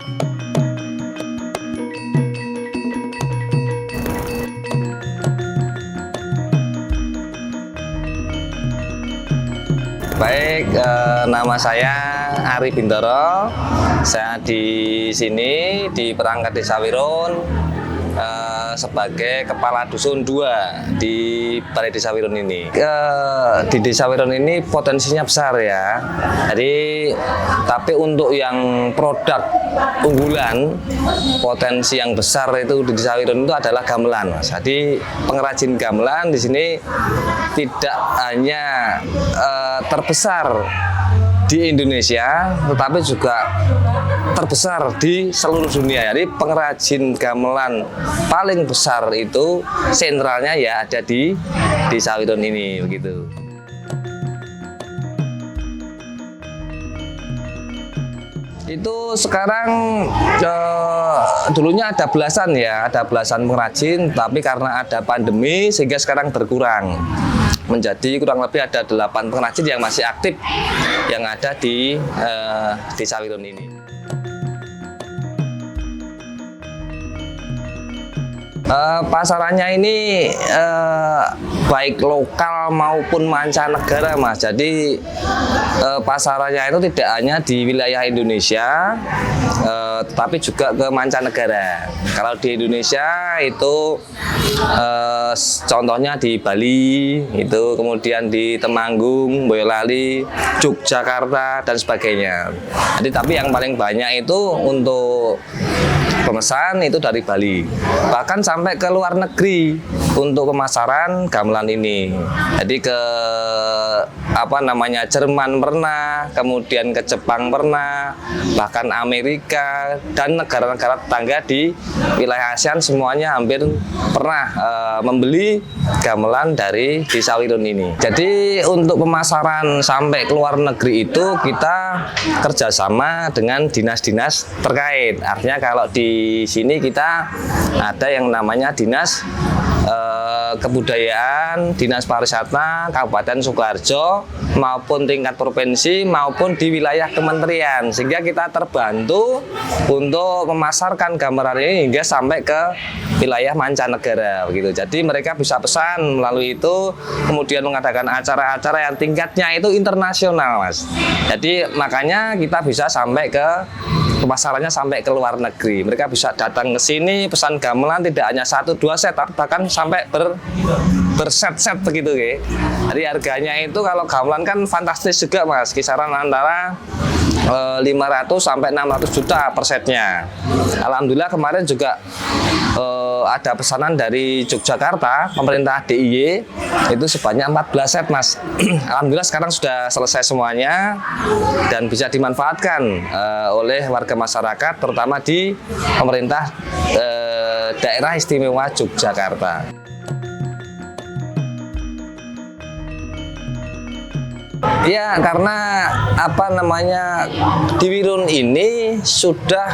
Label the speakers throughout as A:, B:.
A: Baik, nama saya Ari Bintoro. Saya di sini di perangkat Desa Wirun sebagai kepala dusun 2 di Balai Desa Wirun ini. Di Desa Wirun ini potensinya besar ya. Jadi, tapi untuk yang produk unggulan, potensi yang besar itu di Desa Wirun itu adalah gamelan, Mas. Jadi pengrajin gamelan di sini tidak hanya terbesar di Indonesia, tetapi juga terbesar di seluruh dunia. Jadi pengrajin gamelan paling besar itu sentralnya ya ada di Desa Wirun ini, begitu. Itu sekarang dulunya ada belasan ya, ada belasan pengrajin, tapi karena ada pandemi sehingga sekarang berkurang. Menjadi kurang lebih ada 8 pengrajin yang masih aktif yang ada di Desa Wirun ini. Pasarannya ini baik lokal maupun mancanegara, Mas. Jadi pasarannya itu tidak hanya di wilayah Indonesia, tetapi juga ke mancanegara. Kalau di Indonesia itu contohnya di Bali, itu kemudian di Temanggung, Boyolali, Yogyakarta dan sebagainya. Jadi tapi yang paling banyak itu untuk pemesan itu dari Bali, bahkan sampai ke luar negeri untuk pemasaran gamelan ini. Jadi ke Jerman pernah, kemudian ke Jepang pernah, bahkan Amerika dan negara-negara tetangga di wilayah ASEAN semuanya hampir pernah membeli gamelan dari Desa Wirun ini. Jadi untuk pemasaran sampai ke luar negeri itu kita kerjasama dengan dinas-dinas terkait. Artinya kalau di sini kita ada yang namanya dinas kebudayaan, dinas pariwisata Kabupaten Sukoharjo maupun tingkat provinsi maupun di wilayah kementerian, sehingga kita terbantu untuk memasarkan gamelan ini hingga sampai ke wilayah mancanegara begitu. Jadi mereka bisa pesan melalui itu, kemudian mengadakan acara-acara yang tingkatnya itu internasional, Mas. Jadi makanya kita bisa sampai ke pemasarannya sampai ke luar negeri. Mereka bisa datang ke sini pesan gamelan tidak hanya 1-2 set, bahkan sampai berset-set begitu ya. Jadi harganya itu kalau gamelan kan fantastis juga, Mas, kisaran antara 500 sampai 600 juta per setnya. Alhamdulillah kemarin juga ada pesanan dari Yogyakarta, pemerintah DIY itu sebanyak 14 set, Mas. Alhamdulillah sekarang sudah selesai semuanya dan bisa dimanfaatkan oleh warga masyarakat, terutama di pemerintah daerah istimewa Yogyakarta. Ya, karena di Wirun ini sudah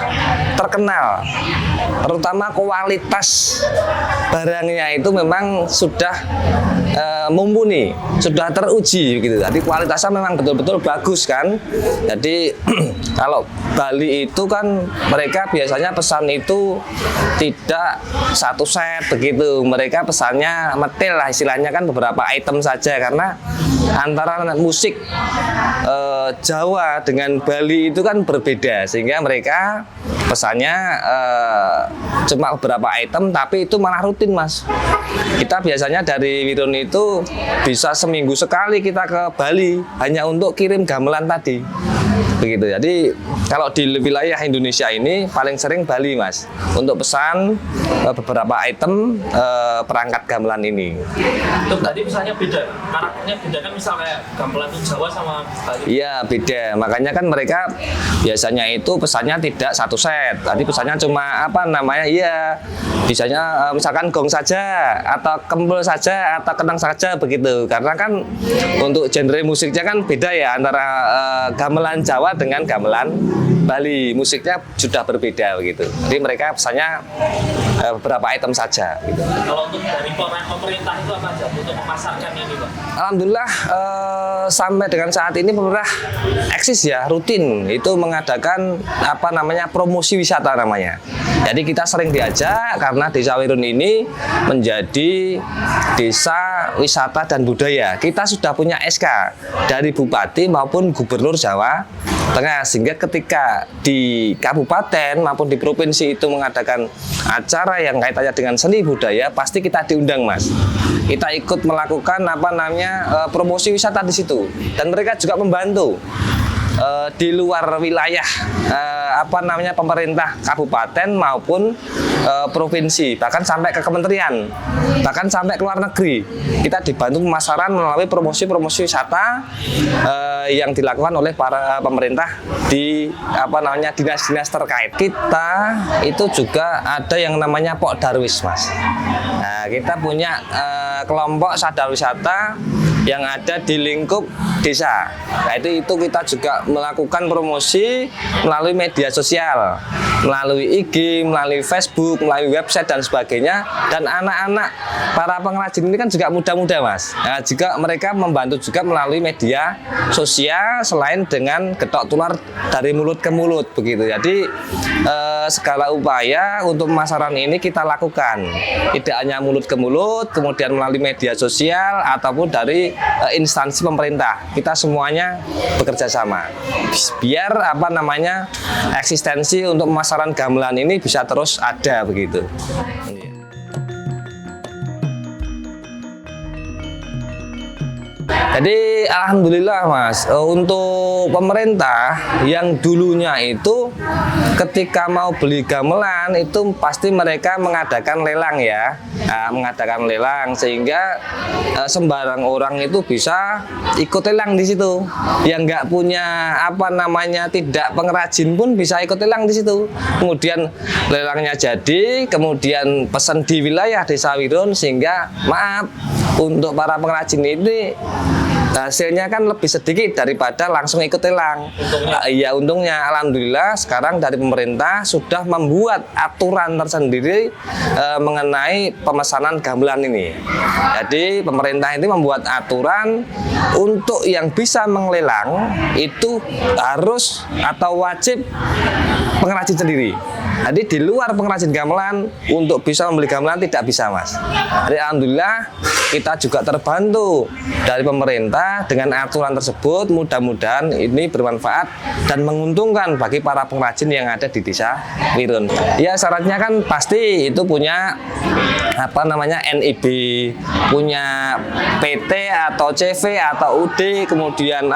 A: terkenal, terutama kualitas barangnya itu memang sudah mumpuni, sudah teruji gitu. Jadi kualitasnya memang betul-betul bagus kan. Jadi kalau Bali itu kan mereka biasanya pesan itu tidak 1 set begitu. Mereka pesannya metil lah istilahnya, kan beberapa item saja, karena antara musik Jawa dengan Bali itu kan berbeda, sehingga mereka pesannya cuma beberapa item, tapi itu malah rutin, Mas. Kita biasanya dari Wirun itu bisa seminggu sekali kita ke Bali hanya untuk kirim gamelan tadi. Begitu. Jadi kalau di wilayah Indonesia ini paling sering Bali, Mas, untuk pesan beberapa item perangkat gamelan ini.
B: Untuk tadi misalnya beda, karakternya beda kan, misal kayak gamelan Jawa sama Bali.
A: Iya, beda. Makanya kan mereka biasanya itu pesannya tidak 1 set. Tadi pesannya cuma biasanya misalkan gong saja atau kembel saja atau kenang saja begitu. Karena kan untuk genre musiknya kan beda ya antara gamelan Jawa dengan gamelan Bali, musiknya sudah berbeda begitu. Jadi mereka pesannya beberapa item saja gitu.
B: Kalau untuk dari pemerintah itu apa aja untuk memasarkan ini, Pak?
A: Alhamdulillah sampai dengan saat ini pemerintah eksis ya, rutin itu mengadakan promosi promosi wisata namanya. Jadi kita sering diajak karena Desa Wirun ini menjadi desa wisata dan budaya. Kita sudah punya SK dari Bupati maupun Gubernur Jawa Tengah, sehingga ketika di kabupaten maupun di provinsi itu mengadakan acara yang kaitannya dengan seni budaya, pasti kita diundang, Mas. Kita ikut melakukan promosi wisata di situ, dan mereka juga membantu di luar wilayah pemerintah kabupaten maupun provinsi, bahkan sampai ke kementerian, bahkan sampai ke luar negeri. Kita dibantu pemasaran melalui promosi-promosi wisata yang dilakukan oleh para pemerintah di dinas-dinas terkait. Kita itu juga ada yang namanya Pok Darwis, Mas. Nah, kita punya kelompok sadar wisata yang ada di lingkup desa. Nah, itu kita juga melakukan promosi melalui media sosial, melalui IG, melalui Facebook, melalui website dan sebagainya. Dan anak-anak para pengrajin ini kan juga muda-muda, Mas. Nah, juga mereka membantu juga melalui media sosial selain dengan getok tular dari mulut ke mulut begitu. Jadi segala upaya untuk pemasaran ini kita lakukan, tidak hanya mulut ke mulut, kemudian melalui media sosial ataupun dari instansi pemerintah. Kita semuanya bekerja sama biar eksistensi untuk pemasaran gamelan ini bisa terus ada begitu. Jadi alhamdulillah, Mas, untuk pemerintah yang dulunya itu ketika mau beli gamelan itu pasti mereka mengadakan lelang ya, mengadakan lelang sehingga sembarang orang itu bisa ikut lelang di situ. Yang nggak punya tidak pengrajin pun bisa ikut lelang di situ. Kemudian lelangnya jadi, kemudian pesan di wilayah Desa Wirun, sehingga untuk para pengrajin ini hasilnya kan lebih sedikit daripada langsung ikut lelang. Untungnya alhamdulillah sekarang dari pemerintah sudah membuat aturan tersendiri mengenai pemesanan gamelan ini. Jadi pemerintah ini membuat aturan untuk yang bisa menglelang itu harus atau wajib pengrajin sendiri. Jadi di luar pengrajin gamelan untuk bisa membeli gamelan tidak bisa, Mas. Jadi alhamdulillah kita juga terbantu dari pemerintah dengan aturan tersebut. Mudah-mudahan ini bermanfaat dan menguntungkan bagi para pengrajin yang ada di Desa Wirun. Ya, syaratnya kan pasti itu punya NIB, punya PT atau CV atau UD, kemudian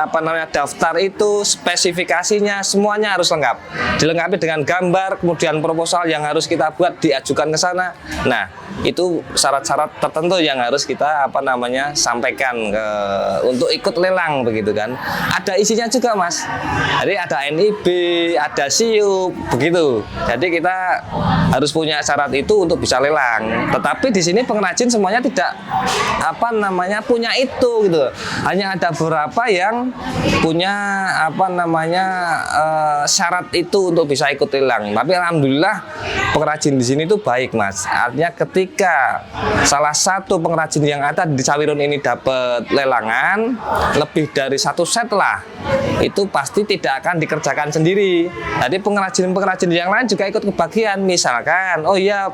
A: daftar itu, spesifikasinya semuanya harus lengkap. Dilengkapi dengan gambar, kemudian proposal yang harus kita buat diajukan ke sana. Nah, itu syarat-syarat tertentu yang harus kita sampaikan untuk ikut lelang begitu kan. Ada isinya juga, Mas. Jadi ada NIB, ada SIUP begitu. Jadi kita harus punya syarat itu untuk bisa lelang. Tetapi di sini pengrajin semuanya tidak punya itu gitu. Hanya ada beberapa yang punya syarat itu untuk bisa ikut lelang. Tapi alhamdulillah pengrajin di sini tuh baik, Mas. Artinya ketika salah satu pengrajin yang ada di Desa Wirun ini dapat lelangan lebih dari 1 set lah, itu pasti tidak akan dikerjakan sendiri. Jadi pengrajin yang lain juga ikut kebagian. Misalkan, oh iya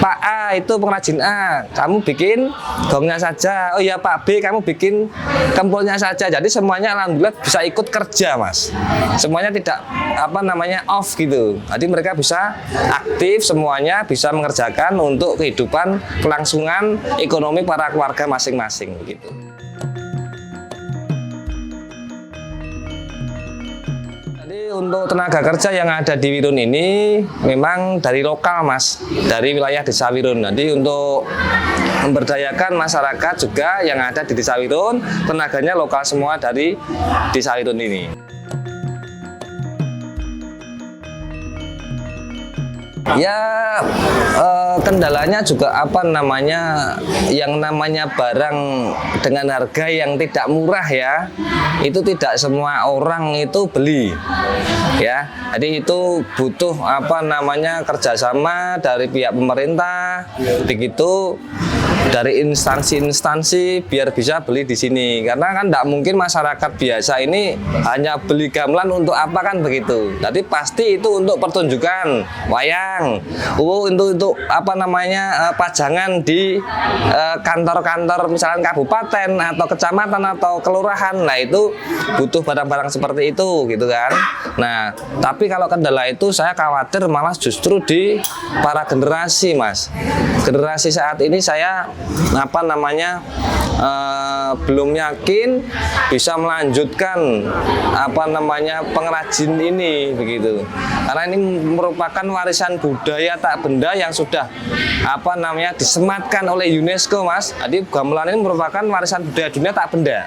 A: Pak A itu pengrajin A, kamu bikin gongnya saja. Oh iya Pak B, kamu bikin kempulnya saja. Jadi semuanya alhamdulillah bisa ikut kerja, Mas. Semuanya tidak off gitu. Jadi mereka bisa aktif, semuanya bisa mengerjakan untuk kehidupan kelangsungan ekonomi para keluarga masing-masing gitu. Untuk tenaga kerja yang ada di Wirun ini memang dari lokal, Mas, dari wilayah Desa Wirun. Jadi untuk memberdayakan masyarakat juga yang ada di Desa Wirun, tenaganya lokal semua dari Desa Wirun ini. Ya, kendalanya juga yang namanya barang dengan harga yang tidak murah ya, itu tidak semua orang itu beli ya. Jadi itu butuh kerjasama dari pihak pemerintah, begitu dari instansi-instansi biar bisa beli di sini, karena kan tidak mungkin masyarakat biasa ini hanya beli gamelan untuk apa kan begitu. Jadi pasti itu untuk pertunjukan wayang, untuk apa namanya pajangan di kantor-kantor misalnya kabupaten atau kecamatan atau kelurahan. Nah itu butuh barang-barang seperti itu gitu kan. Nah tapi kalau kendala itu saya khawatir malah justru di para generasi mas. Generasi saat ini saya apa namanya belum yakin bisa melanjutkan apa namanya pengrajin ini begitu, karena ini merupakan warisan budaya tak benda yang sudah apa namanya disematkan oleh UNESCO mas. Jadi gamelan ini merupakan warisan budaya dunia tak benda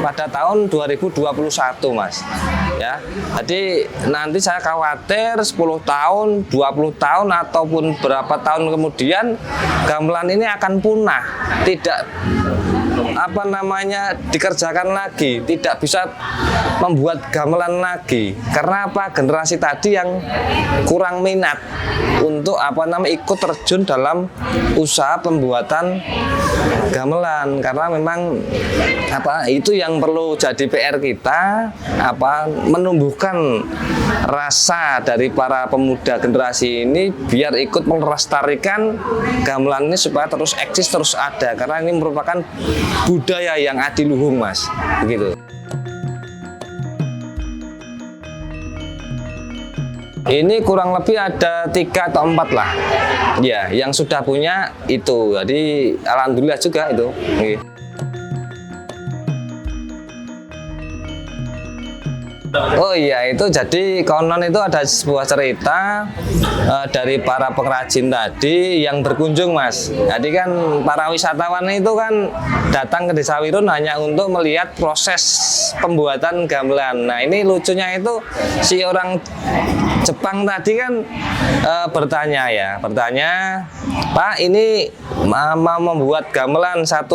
A: pada tahun 2021 mas ya. Jadi nanti saya khawatir 10 tahun 20 tahun ataupun berapa tahun kemudian gamelan ini akan punah, tidak apa namanya dikerjakan lagi, tidak bisa membuat gamelan lagi. Karena apa? Generasi tadi yang kurang minat untuk apa namanya ikut terjun dalam usaha pembuatan gamelan, karena memang apa itu yang perlu jadi PR kita, apa menumbuhkan rasa dari para pemuda generasi ini biar ikut melestarikan gamelan ini supaya terus eksis, terus ada, karena ini merupakan budaya yang adiluhung mas begitu. Ini kurang lebih ada 3 atau 4 lah ya yang sudah punya itu, jadi alhamdulillah juga itu. Oh iya, itu jadi konon itu ada sebuah cerita dari para pengrajin tadi yang berkunjung mas. Jadi kan para wisatawan itu kan datang ke Desa Wirun hanya untuk melihat proses pembuatan gamelan. Nah ini lucunya itu si orang Jepang tadi kan bertanya, Pak ini mau membuat gamelan 1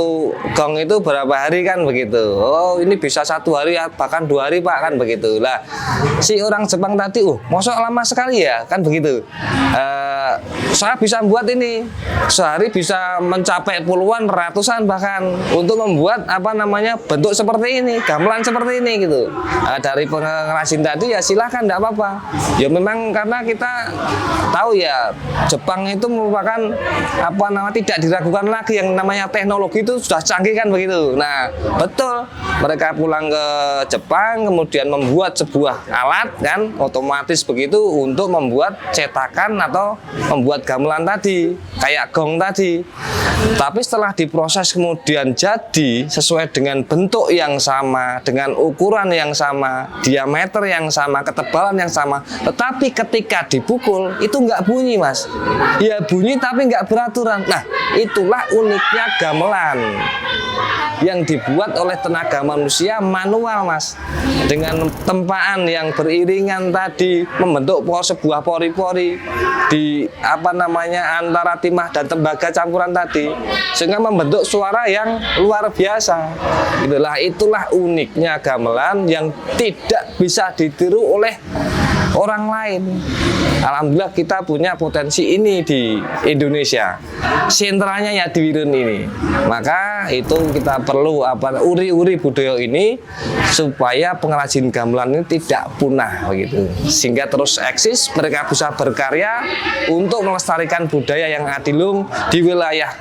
A: gong itu berapa hari kan begitu. Oh ini bisa 1 hari bahkan 2 hari Pak kan begitu. Lah si orang Jepang tadi, masa lama sekali ya kan begitu. Saya bisa membuat ini sehari bisa mencapai puluhan, ratusan bahkan untuk membuat apa namanya bentuk seperti ini, gamelan seperti ini gitu. Dari pengrajin tadi ya silahkan, tidak apa-apa. Ya memang karena kita tahu ya Jepang itu merupakan apa namanya tidak diragukan lagi, yang namanya teknologi itu sudah canggih kan begitu. Nah betul, mereka pulang ke Jepang kemudian membuat sebuah alat kan otomatis begitu untuk membuat cetakan atau membuat gamelan tadi kayak gong tadi. Tapi setelah diproses kemudian jadi sesuai dengan bentuk yang sama, dengan ukuran yang sama, diameter yang sama, ketebalan yang sama, tetapi ketika dipukul itu nggak bunyi mas. Ya bunyi tapi nggak beraturan. Nah itulah uniknya gamelan yang dibuat oleh tenaga manusia manual mas, dengan tempaan yang beriringan tadi membentuk sebuah pori-pori di apa namanya antara timah dan tembaga campuran tadi, sehingga membentuk suara yang luar biasa. Itulah uniknya gamelan yang tidak bisa ditiru oleh orang lain. Alhamdulillah kita punya potensi ini di Indonesia, sentralnya ya di Wirun ini. Maka itu kita perlu uri-uri budaya ini supaya pengrajin gamelan ini tidak punah begitu, sehingga terus eksis, mereka bisa berkarya untuk melestarikan budaya yang adilung di wilayah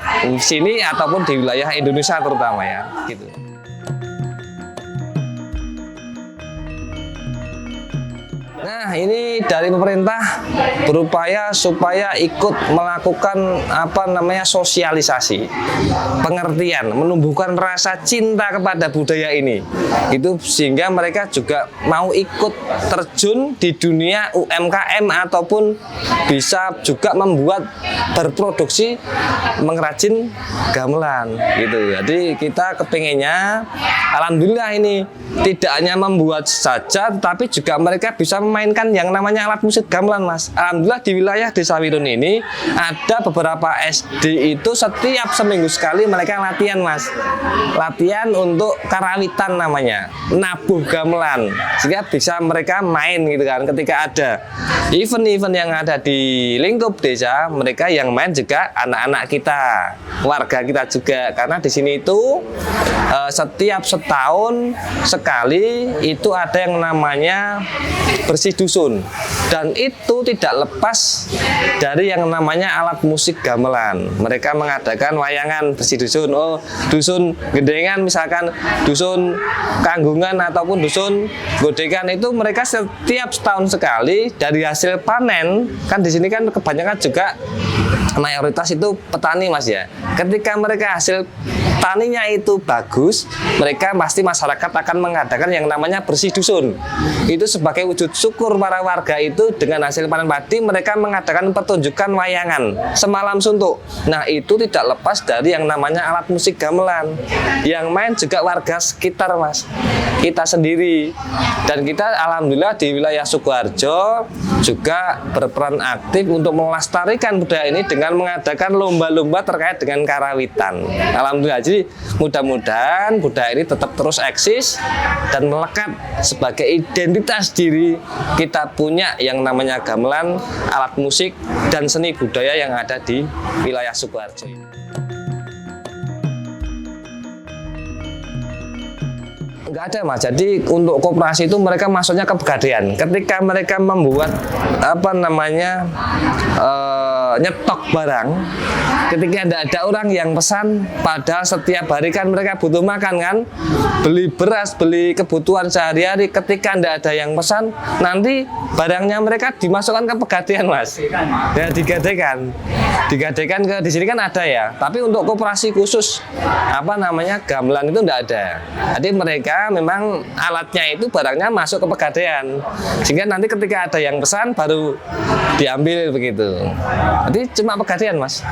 A: sini ataupun di wilayah Indonesia terutama ya gitu. Nah ini dari pemerintah berupaya supaya ikut melakukan apa namanya sosialisasi, pengertian, menumbuhkan rasa cinta kepada budaya ini, itu sehingga mereka juga mau ikut terjun di dunia UMKM ataupun bisa juga membuat berproduksi mengrajin gamelan gitu. Jadi kita kepinginnya alhamdulillah ini tidak hanya membuat saja, tapi juga mereka bisa memainkan melestarikan yang namanya alat musik gamelan, Mas. Alhamdulillah di wilayah Desa Wirun ini ada beberapa SD itu setiap seminggu sekali mereka latihan, Mas. Latihan untuk karawitan namanya, nabuh gamelan, sehingga bisa mereka main gitu kan. Ketika ada event-event yang ada di lingkup desa, mereka yang main juga anak-anak kita, warga kita juga, karena di sini itu setiap setahun sekali itu ada yang namanya bersih dusun, dan itu tidak lepas dari yang namanya alat musik gamelan. Mereka mengadakan wayangan bersih dusun, dusun Gendengan misalkan, dusun Kanggungan ataupun dusun Godekan, itu mereka setiap setahun sekali dari hasil panen. Kan di sini kan kebanyakan juga mayoritas itu petani, Mas ya. Ketika mereka hasil taninya itu bagus, mereka pasti masyarakat akan mengadakan yang namanya bersih dusun. Itu sebagai wujud syukur para warga itu dengan hasil panen padi, mereka mengadakan pertunjukan wayangan semalam suntuk. Nah, itu tidak lepas dari yang namanya alat musik gamelan. Yang main juga warga sekitar, Mas, kita sendiri. Dan kita alhamdulillah di wilayah Sukoharjo juga berperan aktif untuk melestarikan budaya ini dengan mengadakan lomba-lomba terkait dengan karawitan. Alhamdulillah, jadi mudah-mudahan budaya ini tetap terus eksis dan melekat sebagai identitas diri kita punya yang namanya gamelan, alat musik dan seni budaya yang ada di wilayah Sukoharjo ini. Enggak ada, Mas. Jadi untuk koperasi itu mereka masuknya ke pegadaian. Ketika mereka membuat nyetok barang, ketika ada orang yang pesan, padahal setiap hari kan mereka butuh makan kan, beli beras, beli kebutuhan sehari-hari. Ketika tidak ada yang pesan, nanti barangnya mereka dimasukkan ke pegadaian, Mas. Ya, digadaikan ke di sini kan ada ya. Tapi untuk koperasi khusus gamelan itu tidak ada. Jadi mereka memang alatnya itu barangnya masuk ke pegadaian, sehingga nanti ketika ada yang pesan baru diambil begitu. Jadi cuma pegadaian, Mas.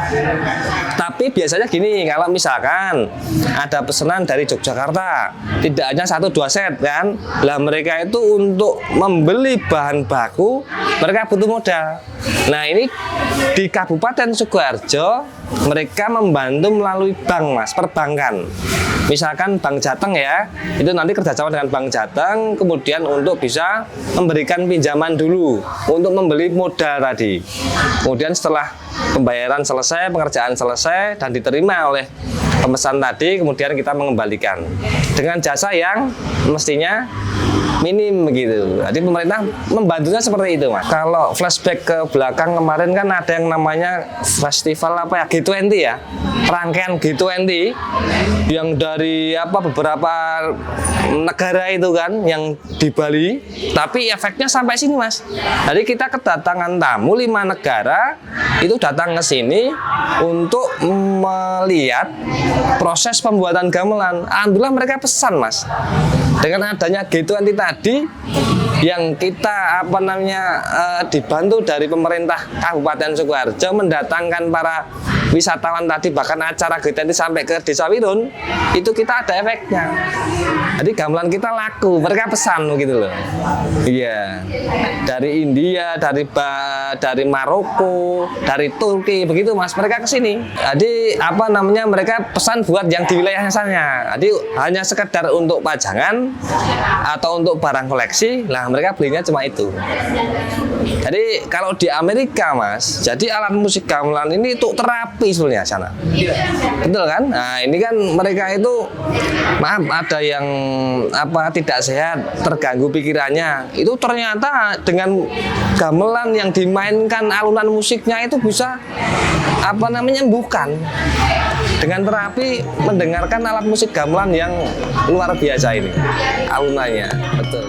A: Tapi biasanya gini, kalau misalkan ada pesanan dari Yogyakarta, tidak hanya 1-2 set kan, lah mereka itu untuk membeli bahan baku mereka butuh modal. Nah, ini di Kabupaten Sukoharjo mereka membantu melalui bank, Mas, perbankan. Misalkan Bank Jateng ya, itu nanti kerjasama dengan Bank Jateng, kemudian untuk bisa memberikan pinjaman dulu untuk membeli modal tadi. Kemudian setelah pembayaran selesai, pengerjaan selesai dan diterima oleh pemesan tadi, kemudian kita mengembalikan dengan jasa yang mestinya minim begitu. Jadi pemerintah membantunya seperti itu, Mas. Kalau flashback ke belakang kemarin kan ada yang namanya festival G20 ya, rangkaian G20 yang dari beberapa negara itu kan yang di Bali, tapi efeknya sampai sini, Mas. Jadi kita kedatangan tamu 5 negara itu datang ke sini untuk melihat proses pembuatan gamelan. Alhamdulillah mereka pesan, Mas. Dengan adanya G20 tadi yang kita dibantu dari pemerintah Kabupaten Sukoharjo mendatangkan para wisatawan tadi, bahkan acara G20 sampai ke Desa Wirun, itu kita ada efeknya. Jadi gamelan kita laku, mereka pesan gitu loh. Iya. Dari India, dari Maroko, dari Turki begitu, Mas. Mereka ke sini. Jadi mereka pesan buat yang di wilayahnya sana. Jadi hanya sekedar untuk pajangan atau untuk barang koleksi, lah mereka belinya cuma itu. Jadi kalau di Amerika, Mas, jadi alat musik gamelan ini untuk terapi sebenarnya sana. Betul kan? Nah, ini kan mereka itu ada yang tidak sehat, terganggu pikirannya. Itu ternyata dengan gamelan yang dimainkan alunan musiknya itu bisa menyembuhkan. Dengan terapi mendengarkan alat musik gamelan yang luar biasa ini alunannya, betul.